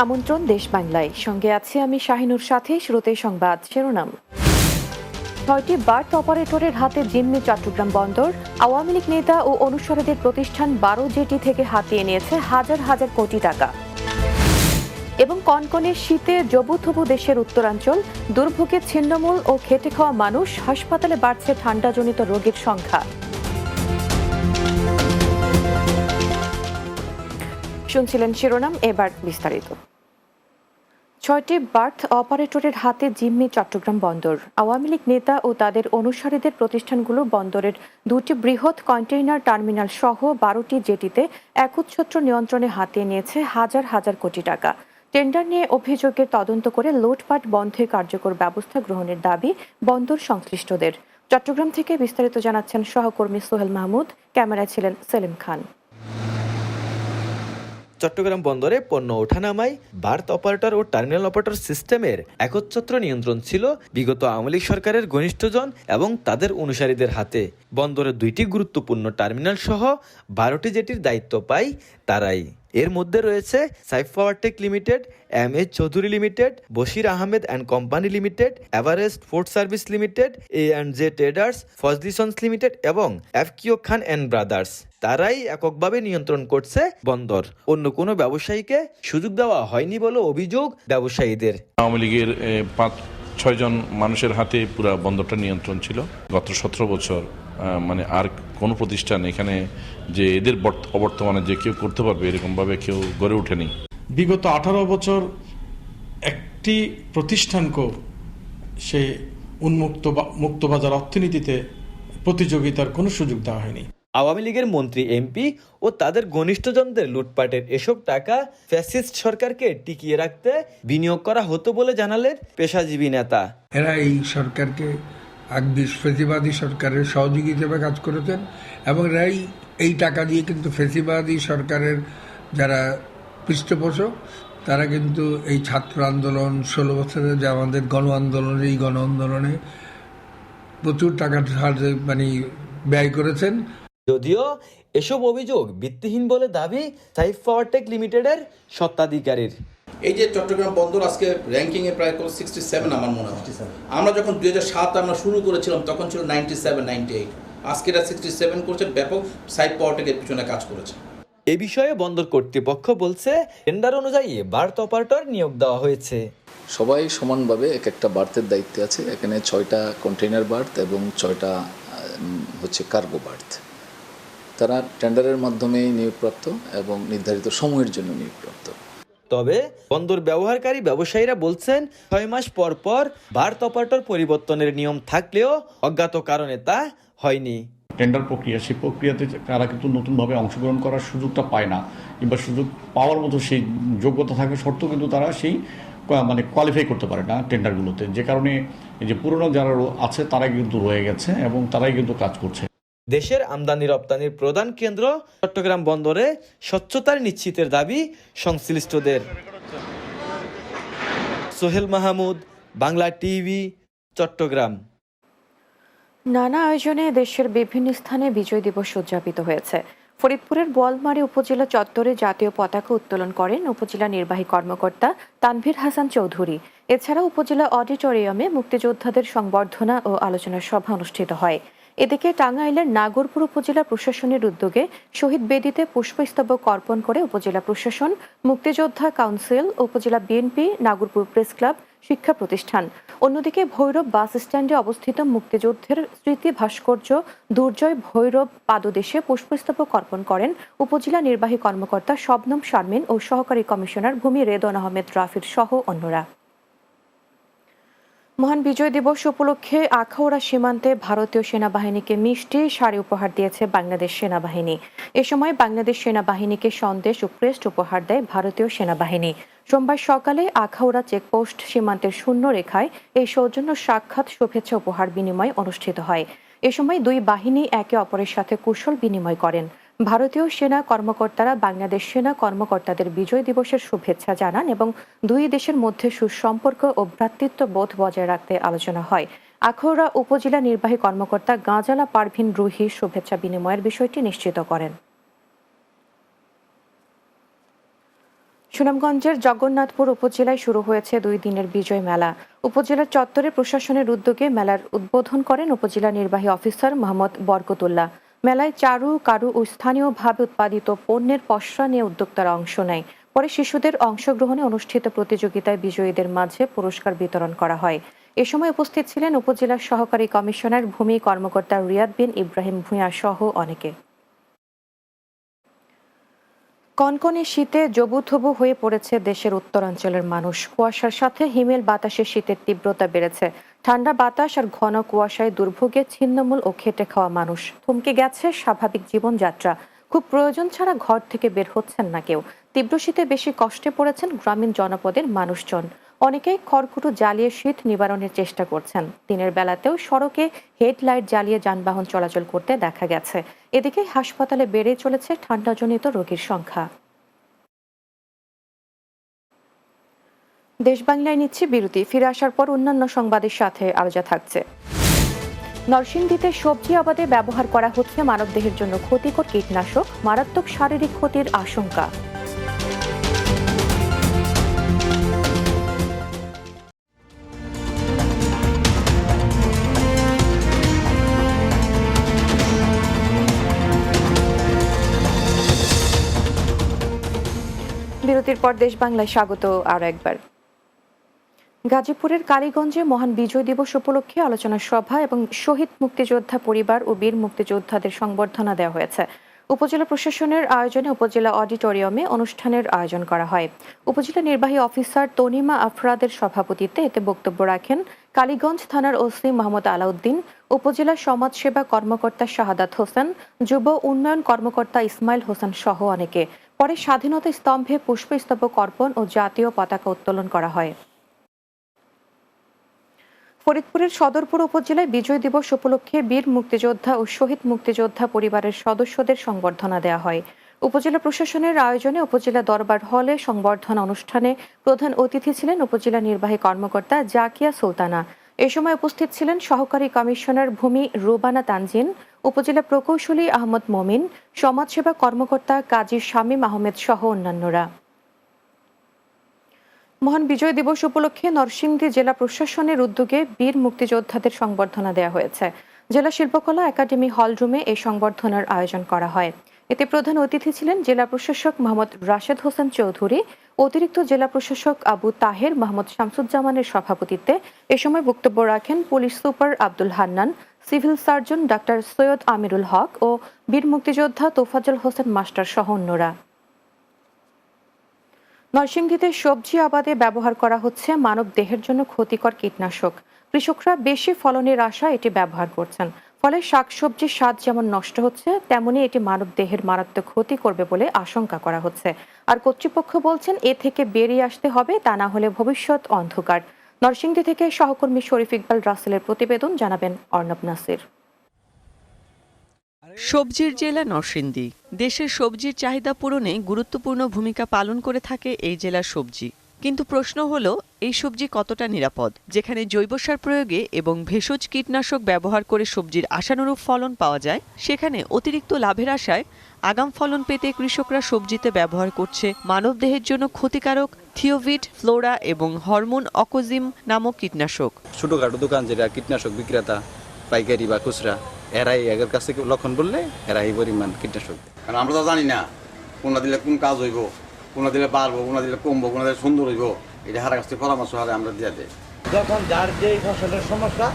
আমন্ত্রণ দেশ বাংলায়, সঙ্গে আছি আমি শাহিনুর। সাথে শুরুতে সংবাদ শিরোনাম। ৬টি বার্থ অপারেটরের হাতে জিম্মি চট্টগ্রাম বন্দর। আওয়ামী লীগ নেতা ও অনুসারীদের প্রতিষ্ঠান ১২ জেটি থেকে হাতিয়ে নিয়েছে হাজার হাজার কোটি টাকা। এবং কনকনে শীতে জবুথবু দেশের উত্তরাঞ্চল, দুর্ভোগে ছিন্নমূল ও খেটে খাওয়া মানুষ, হাসপাতালে বাড়ছে ঠান্ডাজনিত রোগীর সংখ্যা। শুনছিলেন শিরোনাম, এবার বিস্তারিত। ৬টি বার্থ অপারেটরের হাতে জিম্মি চট্টগ্রাম বন্দর। আওয়ামী লীগ নেতা ও তাদের অনুসারীদের প্রতিষ্ঠানগুলো বন্দরের 2টি বৃহৎ কন্টেইনার টার্মিনাল সহ 12টি জেটিতে একচ্ছত্র নিয়ন্ত্রণে হাতিয়ে নিয়েছে হাজার হাজার কোটি টাকা। টেন্ডার নিয়ে অভিযোগের তদন্ত করে লুটপাট বন্ধে কার্যকর ব্যবস্থা গ্রহণের দাবি বন্দর সংশ্লিষ্টদের। চট্টগ্রাম থেকে বিস্তারিত জানাচ্ছেন সহকর্মী সোহেল মাহমুদ, ক্যামেরায় ছিলেন সেলিম খান। চট্টগ্রাম বন্দরে পণ্য ওঠানামায় বার্থ অপারেটর ও টার্মিনাল অপারেটর সিস্টেমের একচ্ছত্র নিয়ন্ত্রণ ছিল বিগত আওয়ামী লীগ সরকারের ঘনিষ্ঠজন এবং তাদের অনুসারীদের হাতে। বন্দরের 2টি গুরুত্বপূর্ণ টার্মিনাল সহ 12টি জেটির দায়িত্ব পায় তারাই। এর মধ্যে রয়েছে Saif Powertec limited, MH Chowdhury limited, Bashir Ahmed and company limited, Everest food service limited, A&J traders, Fazli sons limited এবং এফকিও খান অ্যান্ড ব্রাদার্স। তারাই এককভাবে নিয়ন্ত্রণ করছে বন্দর। অন্য কোনো ব্যবসায়ীকে সুযোগ দেওয়া হয়নি বলে অভিযোগ ব্যবসায়ীদের। আওয়ামী লীগের 5-6 জন মানুষের হাতে পুরো বন্দরটা নিয়ন্ত্রণ ছিল গত 17 বছর। মানে আর কোনো প্রতিষ্ঠান এখানে যে এদের অবর্তমানে যে কেউ করতে পারবে এরকমভাবে কেউ গড়ে ওঠেনি। বিগত 18 বছর একটি প্রতিষ্ঠানকেও সে মুক্তবাজার অর্থনীতিতে প্রতিযোগিতার কোনো সুযোগ দেওয়া হয়নি। আওয়ামী লীগের মন্ত্রী, এমপি ও তাদের ঘনিষ্ঠজনদের লুটপাটের এসব টাকা ফ্যাসিস্ট সরকারকে টিকিয়ে রাখতে বিনিয়োগ করা হতো বলে জানালেন পেশাজীবী নেতা। এরা এই সরকারকে ফেসিবাদী সরকারের সহযোগী হিসেবে কাজ করেছেন এবং এরাই এই টাকা দিয়ে কিন্তু ফেসিবাদী সরকারের যারা পৃষ্ঠপোষক তারা কিন্তু এই ছাত্র আন্দোলন 16 বছরের যে আমাদের গণ আন্দোলনের এই গণ আন্দোলনে প্রচুর টাকা ব্যয় করেছেন। যদিও এসব অভিযোগ ভিত্তিহীন বলে দাবি সাইফ পাওয়ারটেক লিমিটেডের স্বত্বাধিকারীর। এই যে চট্টগ্রাম বন্দর আজকে র্যাঙ্কিংয়ে প্রায় 67 আমার মনে হয়। আমরা যখন 2007 আমরা শুরু করেছিলাম তখন ছিল 97-98, আজকে এটা 67 করছে। ব্যাপক সাইফ পাওয়ারটেকের পিছনে কাজ করেছে। এ বিষয়ে বন্দর কর্তৃপক্ষ বলছে টেন্ডার অনুযায়ী বার্থ অপারেটর নিয়োগ দেওয়া হয়েছে। সবাই সমানভাবে এক একটা বার্থের দায়িত্বে আছে। এখানে 6টা কন্টেইনার বার্থ এবং 6টা কার্গো বার্থ। তারা টেন্ডারের মাধ্যমে নিয়োগপ্রাপ্ত এবং নির্ধারিত সময়ের জন্য নিয়োগপ্রাপ্ত। তবে বন্দর ব্যবহারকারী ব্যবসায়ীরা বলছেন 6 মাস পর পর বার্থ অপারেটর পরিবর্তনের নিয়ম থাকলেও অজ্ঞাত কারণে তা হয়নি। টেন্ডার প্রক্রিয়া, সেই প্রক্রিয়াতে তারা কিন্তু নতুনভাবে অংশগ্রহণ করার সুযোগটা পায় না, কিংবা সুযোগ পাওয়ার মতো সেই যোগ্যতা থাকা সত্ত্বেও কিন্তু তারা সেই কোয়ালিফাই করতে পারে না টেন্ডারগুলোতে। যে কারণে এই যে পুরনো যারা আছে তারাই কিন্তু রয়ে গেছে এবং তারাই কিন্তু কাজ করছে। দেশের আমদানি রপ্তানির প্রধান কেন্দ্র চট্টগ্রাম বন্দরে স্বচ্ছতার নিশ্চিতের দাবি সংশ্লিষ্টদের। সোহেল মাহমুদ, বাংলা টিভি, চট্টগ্রাম। নানা আয়োজনে দেশের বিভিন্ন স্থানে বিজয় দিবস উদযাপিত হয়েছে। ফরিদপুরের বোয়ালমারী উপজেলা চত্বরে জাতীয় পতাকা উত্তোলন করেন উপজেলা নির্বাহী কর্মকর্তা তানভীর হাসান চৌধুরী। এছাড়া উপজেলা অডিটোরিয়ামে মুক্তিযোদ্ধাদের সংবর্ধনা ও আলোচনা সভা অনুষ্ঠিত হয়। এদিকে টাঙ্গাইলের নাগরপুর উপজেলা প্রশাসনের উদ্যোগে শহীদ বেদিতে পুষ্পস্তবক অর্পণ করে উপজেলা প্রশাসন, মুক্তিযোদ্ধা কাউন্সিল, উপজেলা বিএনপি, নাগরপুর প্রেস ক্লাব, শিক্ষা প্রতিষ্ঠান। অন্যদিকে ভৈরব বাস স্ট্যান্ডে অবস্থিত মুক্তিযুদ্ধের স্মৃতি ভাস্কর্য দুর্জয় ভৈরব পাদদেশে পুষ্পস্তবক অর্পণ করেন উপজেলা নির্বাহী কর্মকর্তা শবনম শারমিন ও সহকারী কমিশনার ভূমি রেদন আহমেদ রাফির সহ অন্যরা। মহান বিজয় দিবস উপলক্ষে আখাউড়া সীমান্তে ভারতীয় সেনাবাহিনীকে মিষ্টি শাড়ি উপহার দিয়েছে বাংলাদেশ সেনাবাহিনী। এ সময় বাংলাদেশ সেনাবাহিনীকে সন্দেশ ও ক্রেস্ট উপহার দেয় ভারতীয় সেনাবাহিনী। সোমবার সকালে আখাউড়া চেকপোস্ট সীমান্তের শূন্য রেখায় এই সৌজন্য সাক্ষাৎ শুভেচ্ছা উপহার বিনিময় অনুষ্ঠিত হয়। এ সময় দুই বাহিনী একে অপরের সাথে কুশল বিনিময় করেন। ভারতীয় সেনা কর্মকর্তারা বাংলাদেশ সেনা কর্মকর্তাদের বিজয় দিবসের শুভেচ্ছা জানান এবং দুই দেশের মধ্যে সুসম্পর্ক ও ভ্রাতৃত্ববোধ বজায় রাখতে আলোচনা হয়। আখাউড়া উপজেলা নির্বাহী কর্মকর্তা গাজালা পারভিন রুহি শুভেচ্ছা বিনিময়ের বিষয়টি নিশ্চিত করেন। সুনামগঞ্জের জগন্নাথপুর উপজেলায় শুরু হয়েছে 2 দিনের বিজয় মেলা। উপজেলার চত্বরে প্রশাসনের উদ্যোগে মেলার উদ্বোধন করেন উপজেলা নির্বাহী অফিসার মোহাম্মদ বরকতুল্লাহ। মেলায় চারু, কারু ও স্থানীয়ভাবে উৎপাদিত পণ্যের পসরা নিয়ে উদ্যোক্তারা অংশ নেয়। পরে শিশুদের অংশগ্রহণে অনুষ্ঠিত প্রতিযোগিতায় বিজয়ীদের মাঝে পুরস্কার বিতরণ করা হয়। এ সময় উপস্থিত ছিলেন উপজেলার সহকারী কমিশনার ভূমি কর্মকর্তা রিয়াদ বিন ইব্রাহিম ভূঁইয়া সহ অনেকে। কনকনে শীতে জবুথবু হয়ে পড়েছে দেশের উত্তরাঞ্চলের মানুষ। কুয়াশার সাথে হিমেল বাতাসে শীতের তীব্রতা বেড়েছে। ঠান্ডা বাতাস আর ঘন কুয়াশায় দুর্ভোগে ছিন্নমূল ও খেটে খাওয়া মানুষ। থমকে গেছে স্বাভাবিক জীবনযাত্রা। খুব প্রয়োজন ছাড়া ঘর থেকে বের হচ্ছেন না কেউ। তীব্র শীতে বেশি কষ্টে পড়েছেন গ্রামীণ জনপদের মানুষজন। অনেকেই খড়কুটো জ্বালিয়ে শীত নিবারণের চেষ্টা করছেন। দিনের বেলাতেও সড়কে হেডলাইট জ্বালিয়ে যানবাহন চলাচল করতে দেখা গেছে। এদিকে হাসপাতালে বেড়ে চলেছে ঠান্ডাজনিত রোগীর সংখ্যা। দেশ বাংলায় নিচ্ছে বিরতি। ফিরে আসার পর অন্যান্য সংবাদের সাথে আলোচনা থাকছে। নরসিংদীতে সবজি আবাদে ব্যবহার করা হচ্ছে মানবদেহের জন্য ক্ষতিকর কীটনাশক। মারাত্মক শারীরিক ক্ষতির আশঙ্কা। বিরতির পর দেশ বাংলায় স্বাগত আরও একবার। গাজীপুরের কালীগঞ্জে মহান বিজয় দিবস উপলক্ষে আলোচনা সভা এবং শহীদ মুক্তিযোদ্ধা পরিবার ও বীর মুক্তিযোদ্ধাদের সংবর্ধনা দেওয়া হয়েছে। উপজেলা প্রশাসনের আয়োজনে উপজেলা অডিটোরিয়ামে অনুষ্ঠানের আয়োজন করা হয়। উপজেলা নির্বাহী অফিসার তনিমা আফরাদের সভাপতিত্বে এতে বক্তব্য রাখেন কালীগঞ্জ থানার ওসি মোহাম্মদ আলাউদ্দিন, উপজেলা সমাজসেবা কর্মকর্তা শাহাদাত হোসেন, যুব উন্নয়ন কর্মকর্তা ইসমাইল হোসেন সহ অনেকে। পরে স্বাধীনতা স্তম্ভে পুষ্পস্তবক অর্পণ ও জাতীয় পতাকা উত্তোলন করা হয়। ফরিদপুরের সদরপুর উপজেলায় বিজয় দিবস উপলক্ষে বীর মুক্তিযোদ্ধা ও শহীদ মুক্তিযোদ্ধা পরিবারের সদস্যদের সংবর্ধনা দেওয়া হয়। উপজেলা প্রশাসনের আয়োজনে উপজেলা দরবার হলে সংবর্ধনা অনুষ্ঠানে প্রধান অতিথি ছিলেন উপজেলা নির্বাহী কর্মকর্তা জাকিয়া সুলতানা। এ সময় উপস্থিত ছিলেন সহকারী কমিশনার ভূমি রুবানা তানজিন, উপজেলা প্রকৌশলী আহমদ মমিন, সমাজসেবা কর্মকর্তা কাজী শামীম আহমেদ সহ অন্যান্যরা। মহান বিজয় দিবস উপলক্ষে নরসিংদী জেলা প্রশাসনের উদ্যোগে বীর মুক্তিযোদ্ধাদের সংবর্ধনা দেওয়া হয়েছে। জেলা শিল্পকলা একাডেমি হলরুমে এই সংবর্ধনার আয়োজন করা হয়। এতে প্রধান অতিথি ছিলেন জেলা প্রশাসক মোহাম্মদ রাশেদ হোসেন চৌধুরী, অতিরিক্ত জেলা প্রশাসক আবু তাহের মোহাম্মদ শামসুজ্জামানের সভাপতিত্বে এ সময় বক্তব্য রাখেন police super Abdul Hannan, civil surgeon doctor Syed Amirul Haque ও বীর মুক্তিযোদ্ধা তোফাজ্জল হোসেন মাস্টার সহ অন্যরা। নরসিংদীতে সবজি আবাদে ব্যবহার করা হচ্ছে মানব দেহের জন্য ক্ষতিকর কীটনাশক। কৃষকরা বেশি ফলনের আশায় এটি ব্যবহার করছেন। ফলে শাকসবজির স্বাদ যেমন নষ্ট হচ্ছে, তেমনি এটি মানব দেহের মারাত্মক ক্ষতি করবে বলে আশঙ্কা করা হচ্ছে। আর কর্তৃপক্ষ বলছেন এ থেকে বেরিয়ে আসতে হবে, তা না হলে ভবিষ্যৎ অন্ধকার। নরসিংদী থেকে সহকর্মী শরীফ ইকবাল রাসেলের প্রতিবেদন, জানাবেন অর্ণব নাসির। সবজির জেলা নরসিংদী। দেশের সবজির চাহিদা পূরণে গুরুত্বপূর্ণ ভূমিকা পালন করে থাকে এই জেলার সবজি। কিন্তু প্রশ্ন হলো, এই সবজি কতটা নিরাপদ? যেখানে জৈব সার প্রয়োগে এবং ভেষজ কীটনাশক ব্যবহার করে সবজির আশানুরূপ ফলন পাওয়া যায়, সেখানে অতিরিক্ত লাভের আশায় আগাম ফলন পেতে কৃষকরা সবজিতে ব্যবহার করছে মানবদেহের জন্য ক্ষতিকারক থিওভিট, ফ্লোরা এবং হরমোন অকোজিম নামক কীটনাশক। ছোটখাটো দোকান যেটা কীটনাশক বিক্রেতা, পাইকারি বা খুচরা, এরাই এর কাছে লক্ষণ বললে এরা এই পরিমাণ কীটনাশক। কারণ আমরা তো জানি না কোনটা দিলে কোন কাজ হইব, কোনটা দিলে বাড়বো, কোনটা দিলে কমবো, কোনটা দিলে সুন্দর হইব, এটা হারা কাছ থেকে পরামর্শ হারে আমরা দিয়ে দেয়। যখন যার যেই ফসলের সমস্যা,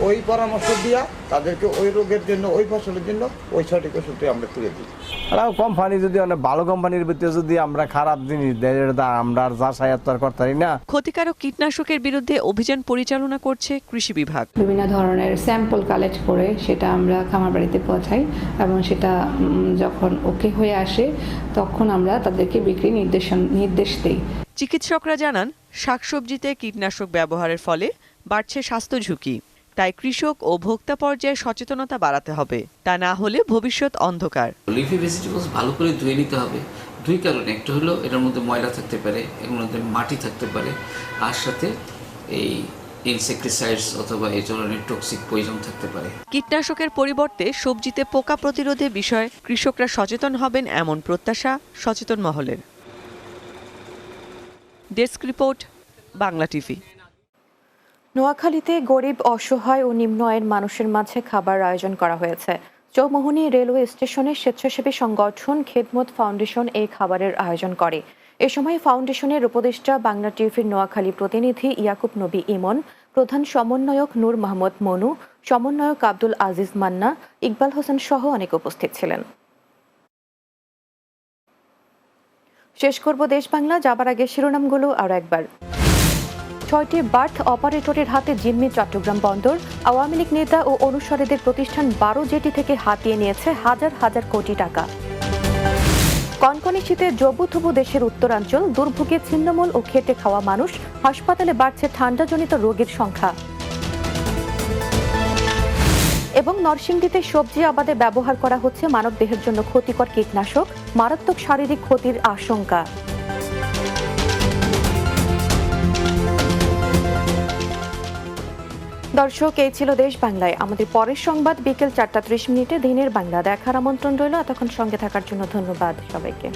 ওই পরামর্শ দিয়া তাদেরকে ওই রোগের জন্য, ওই ফসলের জন্য ওই সঠিক ওষুধটি আমরা তুলে দিই। আর কোম্পানি যদি অনেক ভালো কোম্পানির ভিতরে যদি আমরা খারাপ জিনিস দেয়, এটা আমরা আর যা সায়াত্তর করতে পারি না। ক্ষতিকারক কীটনাশকের বিরুদ্ধে অভিযান পরিচালনা করছে কৃষি বিভাগ। বিভিন্ন ধরনের স্যাম্পল কালেক্ট করে সেটা আমরা খামার বাড়িতে পৌঁছাই এবং সেটা যখন ওকে হয়ে আসে তখন আমরা তাদেরকে বিক্রি নির্দেশ দিই। চিকিৎসকরা জানান, শাকসবজিতে কীটনাশক ব্যবহারের ফলে বাড়ছে স্বাস্থ্য ঝুঁকি। তাই কৃষক ও ভোক্তা পর্যায়ে সচেতনতা বাড়াতে হবে, তা না হলে ভবিষ্যৎ অন্ধকার। লিফি ভেজিটেবলস ভালো করে ধুয়ে নিতে হবে। দুই কারণে, একটা হলো এটার মধ্যে ময়লা থাকতে পারে, এর মধ্যে মাটি থাকতে পারে, আর সাথে এই ইনসেক্টিসাইডস অথবা এই ধরনের টক্সিক পয়জন থাকতে পারে। কীটনাশকের পরিবর্তে সবজিতে পোকা প্রতিরোধে বিষয়ে কৃষকরা সচেতন হবেন, এমন প্রত্যাশা সচেতন মহলের। Desk report, Bangla TV. নোয়াখালীতে গরিব, অসহায় ও নিম্ন আয়ের মানুষের মাঝে খাবার আয়োজন করা হয়েছে। চৌমুহনী রেলওয়ে স্টেশনের স্বেচ্ছাসেবী সংগঠন খেদমত ফাউন্ডেশন এই খাবারের আয়োজন করে। এ সময় ফাউন্ডেশনের উপদেষ্টা, বাংলা টিভির নোয়াখালী প্রতিনিধি ইয়াকুব নবী ইমন, প্রধান সমন্বয়ক নূর মাহমুদ মনু, সমন্বয়ক আব্দুল আজিজ মান্না, ইকবাল হোসেন সহ অনেক উপস্থিত ছিলেন। শেষ করব দেশ বাংলা, যাবার আগে শিরোনামগুলো আরও একবার। 6টি বার্থ অপারেটরের হাতে জিম্মি চট্টগ্রাম বন্দর। আওয়ামী লীগ নেতা ও অনুসারীদের প্রতিষ্ঠান 12 জেটি থেকে হাতিয়ে নিয়েছে হাজার হাজার কোটি টাকা। কনকনে শীতে জবুথবু দেশের উত্তরাঞ্চল, দুর্ভোগে ছিন্নমূল ও খেটে খাওয়া মানুষ, হাসপাতালে বাড়ছে ঠান্ডাজনিত রোগীর সংখ্যা। এবং নরসিংদীতে সবজি আবাদে ব্যবহার করা হচ্ছে মানবদেহের জন্য ক্ষতিকর কীটনাশক, মারাত্মক শারীরিক ক্ষতির আশঙ্কা। দর্শক, এই ছিল দেশ বাংলায়। আমাদের পরের সংবাদ বিকেল 4টা 30 মিনিটে দিনের বাংলা দেখার আমন্ত্রণ রইল। এতক্ষণ সঙ্গে থাকার জন্য ধন্যবাদ সবাইকে।